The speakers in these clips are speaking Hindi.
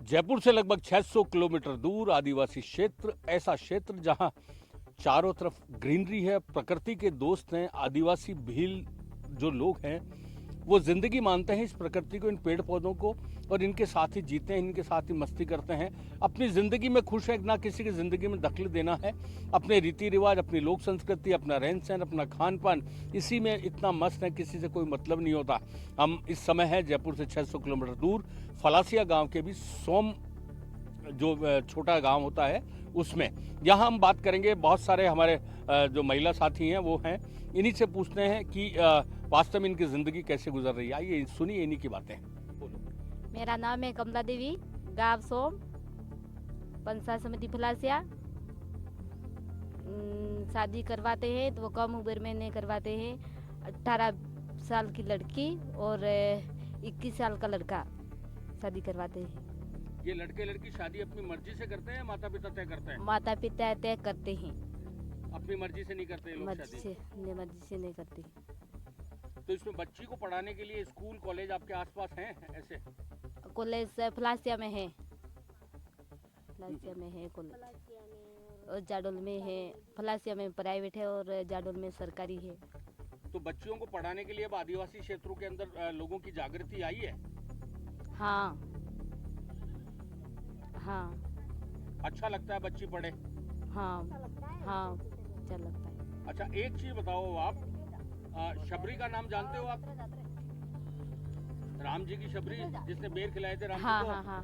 जयपुर से लगभग 600 किलोमीटर दूर आदिवासी क्षेत्र, ऐसा क्षेत्र जहां चारों तरफ ग्रीनरी है, प्रकृति के दोस्त हैं। आदिवासी भील जो लोग हैं वो जिंदगी मानते हैं इस प्रकृति को, इन पेड़ पौधों को, और इनके साथ ही जीते हैं, इनके साथ ही मस्ती करते हैं। अपनी जिंदगी में खुश है, ना किसी की जिंदगी में दखल देना है। अपने रीति रिवाज, अपनी लोक संस्कृति, अपना रहन सहन, अपना खान पान, इसी में इतना मस्त है, किसी से कोई मतलब नहीं होता। हम इस समय है जयपुर से 600 किलोमीटर दूर फलासिया गांव के भी सोम जो छोटा गांव होता है उसमें। यहाँ हम बात करेंगे, बहुत सारे हमारे जो महिला साथी हैं वो हैं, इन्हीं से पूछते हैं कि वास्तव में इनकी जिंदगी कैसे गुजर रही है। आइए सुनिए इन्हीं की बातें। मेरा नाम है कमला देवी, गांव सोम, पंचायत समिति फलासिया। शादी करवाते हैं तो वो कम उम्र में नहीं करवाते हैं। 18 साल की लड़की और 21 साल का लड़का शादी करवाते हैं। ये लड़के लड़की शादी अपनी मर्जी से करते हैं, माता पिता तय करते हैं? माता पिता तय करते हैं। अपनी मर्जी से नहीं करते लोग शादी? मर्जी से नहीं करते। तो इसमें बच्ची को पढ़ाने के लिए स्कूल कॉलेज आपके आसपास हैं ऐसे? कॉलेज फलासिया में है, फलासिया में है कॉलेज, और जाडोल में है। फलासिया में प्राइवेट है और जाडोल में सरकारी है। तो बच्चियों को पढ़ाने के लिए अब आदिवासी क्षेत्रों के अंदर लोगों की जागृति आई है? हाँ हाँ। अच्छा लगता है बच्ची पढ़े? हाँ हाँ, अच्छा लगता है। अच्छा, एक चीज बताओ आप, शबरी का नाम जानते हो आप? राम जी की शबरी, जिसने बेर खिलाए थे राम हाँ जी को? हाँ हाँ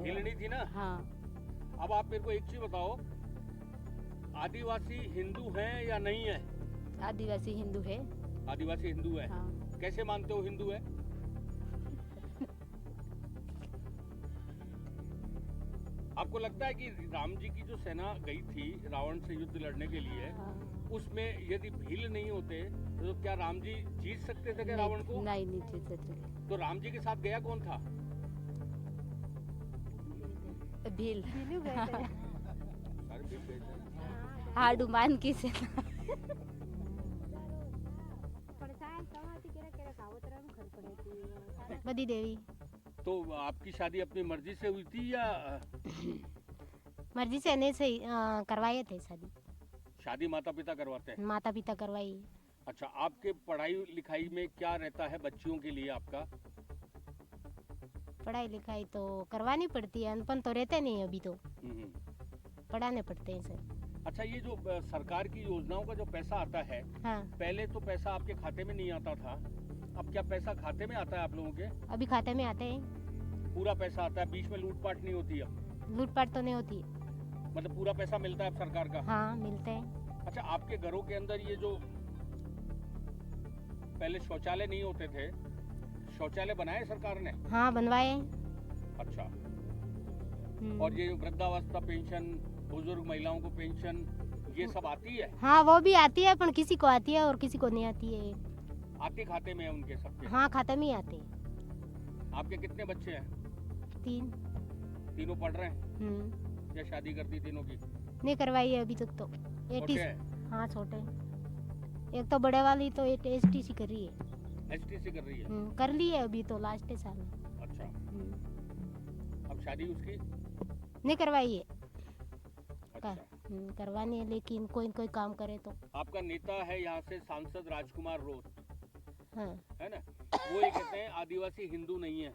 हिलनी थी ना? हाँ। अब आप मेरे को एक चीज बताओ, आदिवासी हिंदू हैं या नहीं है? आदिवासी हिंदू है। आदिवासी हिंदू है। हाँ। कैसे मानते हो हिंदू है? आपको लगता है कि राम जी की जो सेना गई थी रावण से युद्ध लड़ने के लिए, हाँ। उसमें यदि भील नहीं होते तो क्या राम जी जीत सकते थे क्या रावण को? नहीं जीत सकते। तो राम जी के साथ गया कौन था? भील। सारे भील गए थे। हाडुमान की सेना। बदी देवी। तो आपकी शादी अपनी मर्जी से हुई थी या मर्जी से नहीं, सही करवाए थे शादी। शादी माता पिता करवाते हैं? माता पिता करवाई। अच्छा, आपके पढ़ाई लिखाई में क्या रहता है बच्चियों के लिए आपका? पढ़ाई लिखाई तो करवानी पड़ती है, अनपढ़ तो रहते नहीं अभी तो, पढ़ाने पड़ते हैं सर। अच्छा, ये जो सरकार की योजनाओं का जो पैसा आता है, हाँ। पहले तो पैसा आपके खाते में नहीं आता था, अब क्या पैसा खाते में आता है आप लोगों के? अभी खाते में आते हैं। पूरा पैसा आता है, बीच में लूटपाट नहीं होती है? लूटपाट तो नहीं होती है। मतलब पूरा पैसा मिलता है अब सरकार का? हाँ, मिलते हैं। अच्छा, आपके घरों के अंदर ये जो पहले शौचालय नहीं होते थे, शौचालय बनाए सरकार ने? हाँ, बनवाए। अच्छा। और ये वृद्धावस्था पेंशन, बुजुर्ग महिलाओं को पेंशन, ये सब आती है? हाँ, वो भी आती है, पर किसी को आती है और किसी को नहीं आती है। आते खाते में है उनके सबके? हाँ, खाते में ही आते हैं। आपके कितने बच्चे हैं? 3। तीनों पढ़ रहे हैं या शादी कर दी तीनों की? नहीं करवाई है अभी तक तो। छोटे हैं? हाँ, छोटे हैं। एक तो बड़े वाली तो STC कर रही है। STC कर रही है? कर ली है अभी तो, लास्ट साल में। अच्छा। अब शादी उसकी नहीं करवाई है। अच्छा। करवानी है, लेकिन कोई कोई काम करे तो। आपका नेता है यहाँ से सांसद राजकुमार रोत, हाँ। है ना? वो ये कहते हैं आदिवासी हिंदू नहीं है,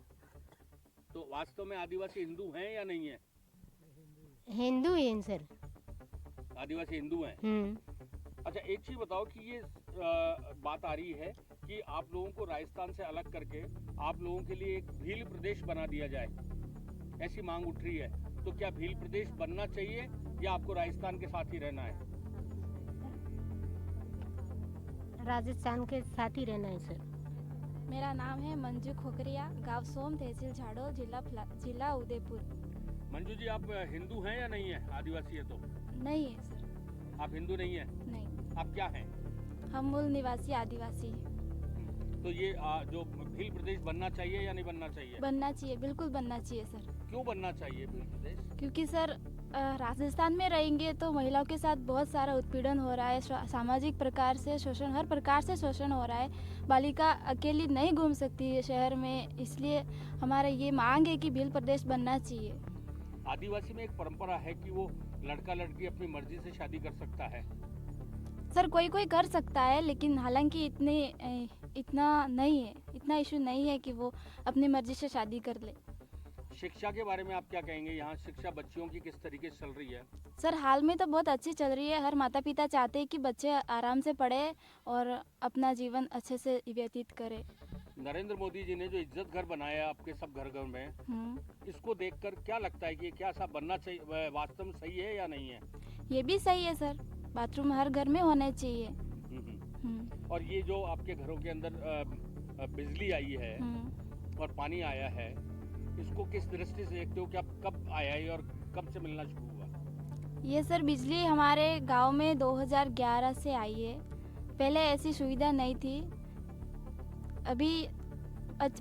तो वास्तव में आदिवासी हिंदू हैं या नहीं है? हिंदू हैं सर। आदिवासी हिंदू हैं। अच्छा, एक चीज बताओ कि ये बात आ रही है कि आप लोगों को राजस्थान से अलग करके आप लोगों के लिए एक भील प्रदेश बना दिया जाए, ऐसी मांग उठ रही है, तो क्या भील प्रदेश बनना चाहिए या आपको राजस्थान के साथ ही रहना है? राजस्थान के साथ ही रहना है सर। मेरा नाम है मंजू खोकरिया, गांव सोम, तहसील झाड़ोल, जिला उदयपुर। मंजू जी, आप हिंदू हैं या नहीं है? आदिवासी है तो? नहीं है सर। आप हिंदू नहीं है? नहीं। आप क्या हैं? हम मूल निवासी आदिवासी हैं। तो ये जो भील प्रदेश बनना चाहिए या नहीं बनना चाहिए? बनना चाहिए, बिल्कुल बनना चाहिए सर। क्यों बनना चाहिए भील प्रदेश? क्योंकि सर राजस्थान में रहेंगे तो महिलाओं के साथ बहुत सारा उत्पीड़न हो रहा है, सामाजिक प्रकार से शोषण, हर प्रकार से शोषण हो रहा है। बालिका अकेली नहीं घूम सकती है शहर में, इसलिए हमारा ये मांग है कि भील प्रदेश बनना चाहिए। आदिवासी में एक परंपरा है कि वो लड़का लड़की अपनी मर्जी से शादी कर सकता है। सर कोई कोई कर सकता है, लेकिन हालांकि इतना नहीं है, इतना इशू नहीं है कि वो अपनी मर्जी से शादी कर ले। शिक्षा के बारे में आप क्या कहेंगे? यहाँ शिक्षा बच्चियों की किस तरीके से चल रही है? सर हाल में तो बहुत अच्छी चल रही है। हर माता पिता चाहते हैं कि बच्चे आराम से पढ़े और अपना जीवन अच्छे से व्यतीत करें। नरेंद्र मोदी जी ने जो इज्जत घर बनाया आपके सब घर घर में, इसको देखकर क्या लगता है कि ये क्या ऐसा बनना चाहिए, वास्तव में सही है या नहीं है? ये भी सही है सर, बाथरूम हर घर में होने चाहिए। और ये जो आपके घरों के अंदर बिजली आई है और पानी आया है, इसको किस दृष्टि से देखते हो कि आप कब आया है और कब से मिलना शुरू हुआ? ये सर बिजली हमारे गांव में 2011 से आई है। पहले ऐसी सुविधा नहीं थी। अभी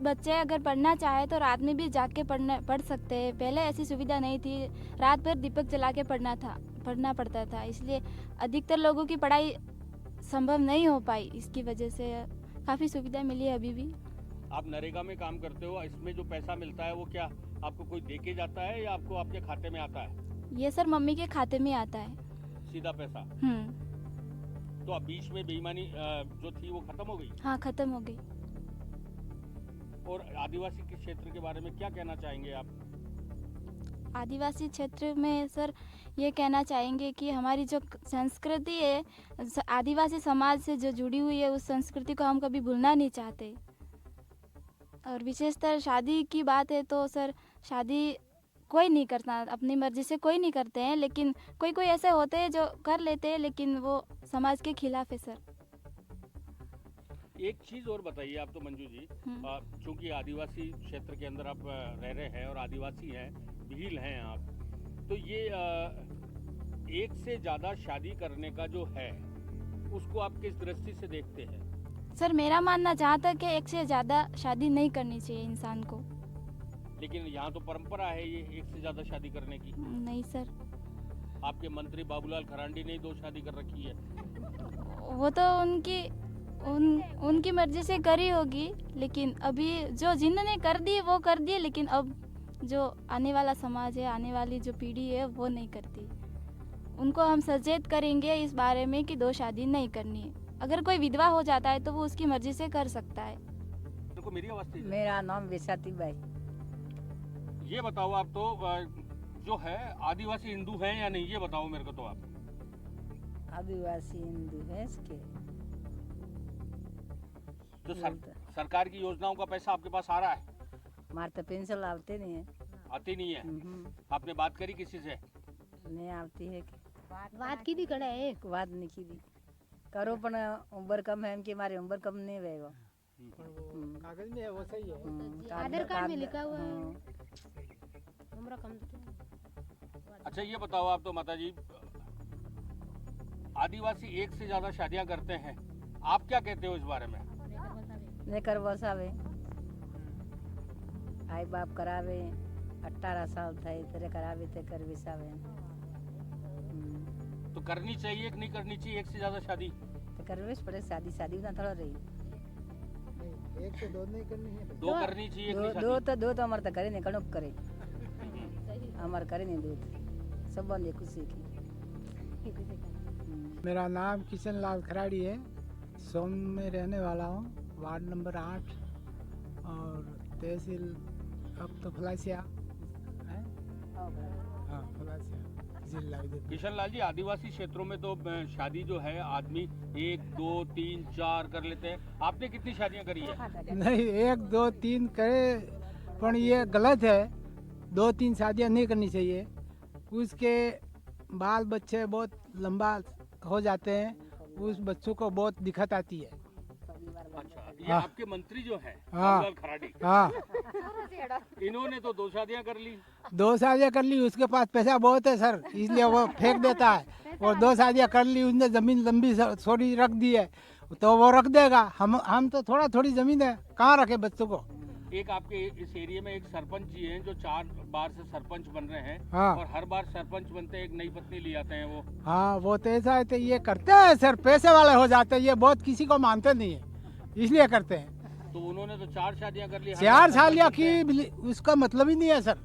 बच्चे अगर पढ़ना चाहे तो रात में भी जाग के पढ़ सकते हैं। पहले ऐसी सुविधा नहीं थी, रात भर दीपक जला के पढ़ना पड़ता था, इसलिए अधिकतर लोगों की पढ़ाई संभव नहीं हो पाई। इसकी वजह से काफ़ी सुविधा मिली है अभी भी। आप नरेगा में काम करते हो, इसमें जो पैसा मिलता है वो क्या आपको कोई दे के जाता है या आपको आपके खाते में आता है? ये सर मम्मी के खाते में आता है सीधा पैसा। तो अब बीच में बेईमानी जो थी वो खत्म हो गई? हाँ, खत्म हो गई। और आदिवासी के क्षेत्र के बारे में क्या कहना चाहेंगे आप? आदिवासी क्षेत्र में सर ये कहना चाहेंगे कि हमारी जो संस्कृति है, आदिवासी समाज से जो जुड़ी हुई है, उस संस्कृति को हम कभी भूलना नहीं चाहते। और विशेषतर शादी की बात है तो सर शादी कोई नहीं करता, अपनी मर्जी से कोई नहीं करते हैं, लेकिन कोई कोई ऐसे होते हैं जो कर लेते हैं, लेकिन वो समाज के खिलाफ है सर। एक चीज और बताइए आप तो मंजू जी, चूंकि आदिवासी क्षेत्र के अंदर आप रह रहे हैं और आदिवासी हैं, भील हैं आप, तो ये एक से ज्यादा शादी करने का जो है उसको आप किस दृष्टि से देखते हैं? सर मेरा मानना जहाँ तक है, एक से ज़्यादा शादी नहीं करनी चाहिए इंसान को। लेकिन यहाँ तो परंपरा है ये एक से ज्यादा शादी करने की। नहीं सर, आपके मंत्री बाबूलाल खरांडी ने 2 शादी कर रखी है। वो तो उनकी मर्जी से करी होगी, लेकिन अभी जो जिन्होंने कर दी वो कर दी, लेकिन अब जो आने वाला समाज है, आने वाली जो पीढ़ी है, वो नहीं करती। उनको हम सचेत करेंगे इस बारे में कि 2 शादी नहीं करनी है। अगर कोई विधवा हो जाता है तो वो उसकी मर्जी से कर सकता है। देखो मेरी आवाज मेरा नाम विशाती बाई। ये बताओ आप तो जो है आदिवासी हिंदू हैं या नहीं, ये बताओ मेरे को तो आप। आदिवासी हिंदू है इसके जो सरकार की योजनाओं का पैसा आपके पास आ रहा है? हमारे तो पेंशन आते नहीं है। आती नहीं है? आपने बात करी किसी से? नहीं आती है कि बात की भी कड़ा है, बात नहीं की दी करो, पण उम्र कम है इनकी, हमारी उम्र कम नहीं रहेगा। कागज में है वो सही है, आधार कार्ड में लिखा हुआ है उम्र कम। अच्छा ये बताओ आप तो माता जी, आदिवासी एक से ज्यादा शादियां करते हैं, आप क्या कहते हो इस बारे में? लेकर बसावे आई बाप करावे, 18 साल था तेरे करावे ते कर बिसावे। तो करनी चाहिए कि नहीं करनी चाहिए एक से ज्यादा शादी? तो करवे पड़े शादी, शादी ना थोड़ा रही। नहीं 1 से 2 नहीं करनी है, 2 करनी चाहिए। दो तो हमारे तो करे नहीं, कणुक करे हमारे करे नहीं, 2 सब बंदे खुशी की। मेरा नाम किशन लाल खराड़ी है, सोम में रहने वाला हूँ, वार्ड नंबर 8 और तहसील अब तो फलासिया है। हाँ फलासिया जिला उदयपुर। किशन लाल जी, आदिवासी क्षेत्रों में तो शादी जो है आदमी 1, 2, 3, 4 कर लेते हैं, आपने कितनी शादियां करी है? नहीं 1, 2, 3 करे, पर ये गलत है। 2, 3 शादियां नहीं करनी चाहिए। उसके बाल बच्चे बहुत लंबा हो जाते हैं, उस बच्चों को बहुत दिक्कत आती है। अच्छा, ये आपके मंत्री जो हैं, हाँ बाबूलाल खराड़ी, हाँ इन्होंने तो 2 शादियां कर ली। 2 शादियां कर ली, उसके पास पैसा बहुत है सर, इसलिए वो फेंक देता है। और 2 शादियां कर ली उसने, जमीन लंबी छोड़ी रख दी है, तो वो रख देगा। हम तो थोड़ा थोड़ी ज़मीन है, कहाँ रखे बच्चों को। एक आपके इस एरिया में एक सरपंच जी हैं जो 4 बार से सरपंच बन रहे हैं। हाँ। और हर बार सरपंच बनते एक नई पत्नी ले आते हैं वो। हाँ वो तो ऐसा है, तो ये करते हैं सर, पैसे वाले हो जाते हैं, ये बहुत किसी को मानते नहीं है, इसलिए करते हैं। तो उन्होंने तो 4 शादियां कर ली। हर 4 बार शादियाँ सरपंच बनते हैं। की उसका मतलब ही नहीं है सर।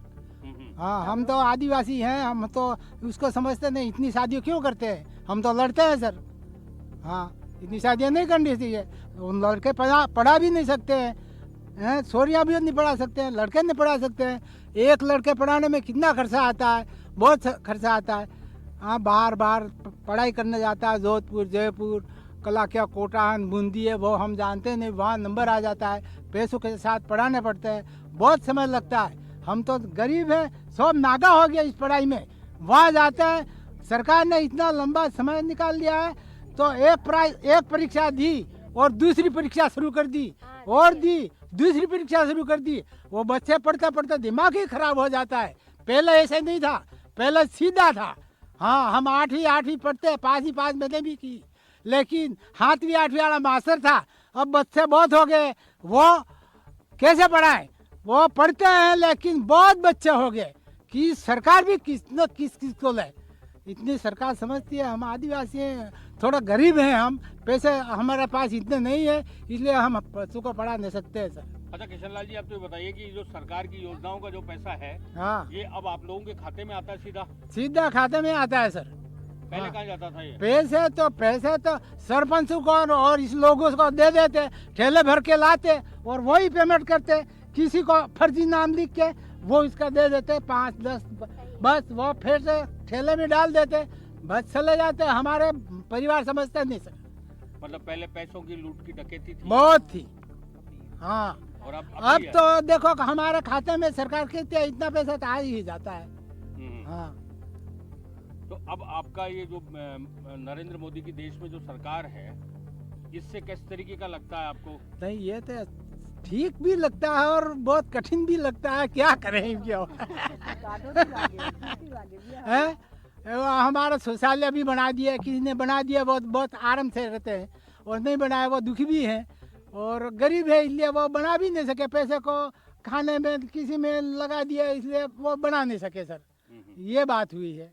हाँ हम तो आदिवासी हैं, हम तो उसको समझते नहीं, इतनी शादियाँ क्यों करते हैं, हम तो लड़ते हैं सर। हाँ इतनी शादियाँ नहीं करनी चाहिए, उन लड़के पढ़ा भी नहीं सकते हैं, छोरियाँ भी नहीं पढ़ा सकते हैं, लड़के नहीं पढ़ा सकते हैं। एक लड़के पढ़ाने में कितना खर्चा आता है, बहुत खर्चा आता है। हाँ बार बार पढ़ाई करने जाता है, जोधपुर, जयपुर, कलाकिया, कोटा, बूंदी है, वो हम जानते नहीं, वहाँ नंबर आ जाता है, पैसों के साथ पढ़ाने पड़ते हैं, बहुत समय लगता है। हम तो गरीब हैं, सब नागा हो गया इस पढ़ाई में, वहाँ जाते हैं। सरकार ने इतना लंबा समय निकाल दिया है, तो एक परीक्षा दी और दूसरी परीक्षा शुरू कर दी, और दूसरी परीक्षा शुरू कर दी। वो बच्चे पढ़ते पढ़ते दिमाग ही खराब हो जाता है। पहले ऐसे नहीं था, पहले सीधा था। हाँ हम 8वीं पढ़ते, 5 मैंने भी की, लेकिन 7वीं 8वीं वाला मास्टर था। अब बच्चे बहुत हो गए, वो कैसे पढ़ाए, वो पढ़ते हैं लेकिन बहुत बच्चे हो गए कि सरकार भी किस को ले। इतनी सरकार समझती है, हम आदिवासी हैं, थोड़ा गरीब हैं, हम पैसे हमारे पास इतने नहीं है, इसलिए हम बच्चों को पढ़ा नहीं सकते हैं सर। अच्छा किशन लाल जी, आप तो बताइए कि जो सरकार की योजनाओं का जो पैसा है, हाँ ये अब आप लोगों के खाते में आता है सीधा? सीधा खाते में आता है सर। पहले हाँ। कहाँ जाता था ये? पैसे तो सरपंच को और इस लोगों को दे देते, ठेले भर के लाते और वही पेमेंट करते। किसी को फर्जी नाम लिख के वो इसका दे देते 5-10, बस वो फिर से ठेले में डाल देते, बस चले जाते। हमारे परिवार समझते नहीं सर। मतलब पहले पैसों की लूट की डकैती थी बहुत थी। हाँ और अब अब भी है। तो देखो कि हमारे खाते में सरकार कहती है इतना पैसा तो आ ही जाता है। हाँ तो अब आपका ये जो नरेंद्र मोदी की देश में जो सरकार है, इससे किस तरीके का लगता है आपको? नहीं ये तो ठीक भी लगता है और बहुत कठिन भी लगता है, क्या करें क्यों। है हमारा शौचालय भी बना दिया, किसी ने बना दिया, बहुत बहुत आराम से रहते हैं, और नहीं बनाया वो दुखी भी हैं और गरीब है, इसलिए वो बना भी नहीं सके। पैसे को खाने में किसी में लगा दिया, इसलिए वो बना नहीं सके सर, ये बात हुई है।